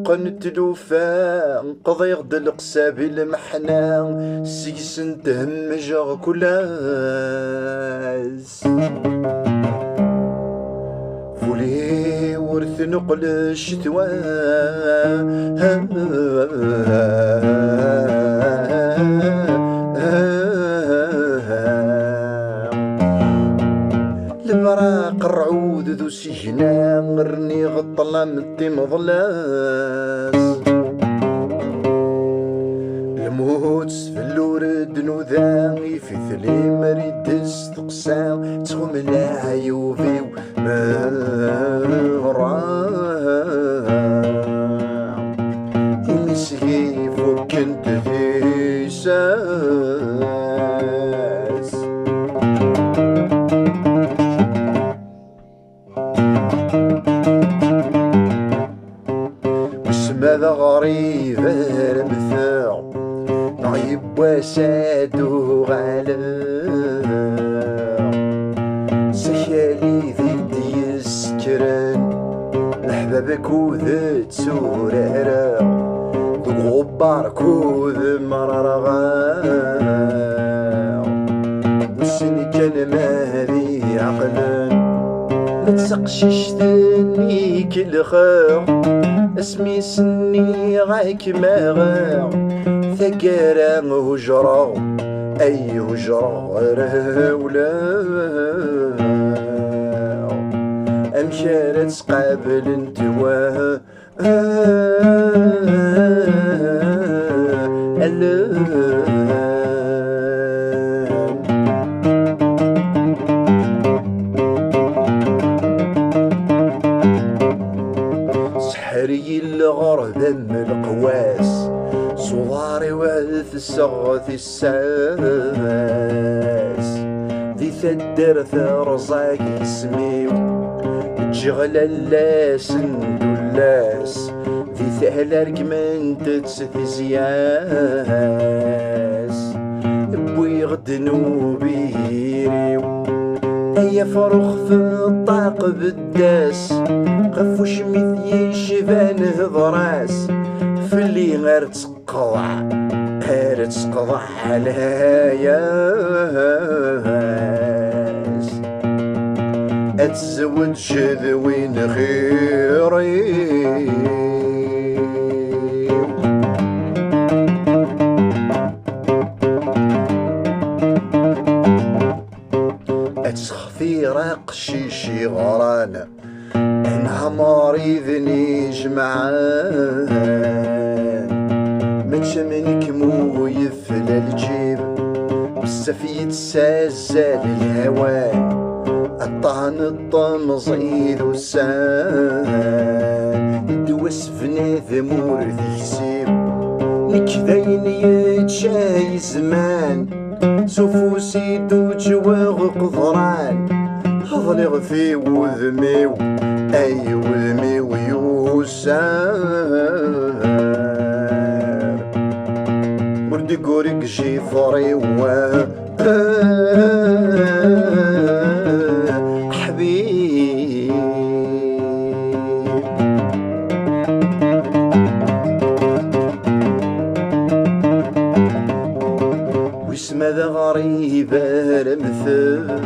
قنت لوفا نقضي غد القساب المحنا سيسن تهمجغ كلاس فولي ورث نقل الشتوى البراق الرعود ذو سجنا غرني غطلا مدي مظلاس الموت سفلور دنوذا في ثلي مريد استقسام تغم العيوبي ومرا يمسكي فوق كنت في ساس ماذا غريب المثاع نعيب وسادو غالا سيالي ذي السكران لحبابك وذا تسورارا ذو غبارك وذا مرارغا وسني كان ماذي عقلا ما تسقشش ثاني كل خير اسمي سني غايك ما غاو ثقارا هجرة اي هجرة راولا امشارة تقابل انتوا سحري الغربة من القواس صواري وعث السغث الساس ذي ثدر ثرزاك اسميو تجغل اللاس ندولاس ذي ثهل ركمان تتسث زياس بوي غد نوبيريو ايا فروخ في الطاق بالداس قفو شميث يشبان هضراس في اللي غير تقضع غير تقضع الهياس اتزود شذوين خيري اتسخفي راق شيشي غران انها مريضني جمعان متشمنك مو يفل الجيب بالسفيد سازال الهوان الطعن الطمزيد والسان يدوس فناذ ذي سيب نكذين يتشاي زمان سفوسي دو جواغ قضران هضلغ في وذميو اي وذميو يوسار وردي قوريك جيفري حبيب واسم ذا غريب المثال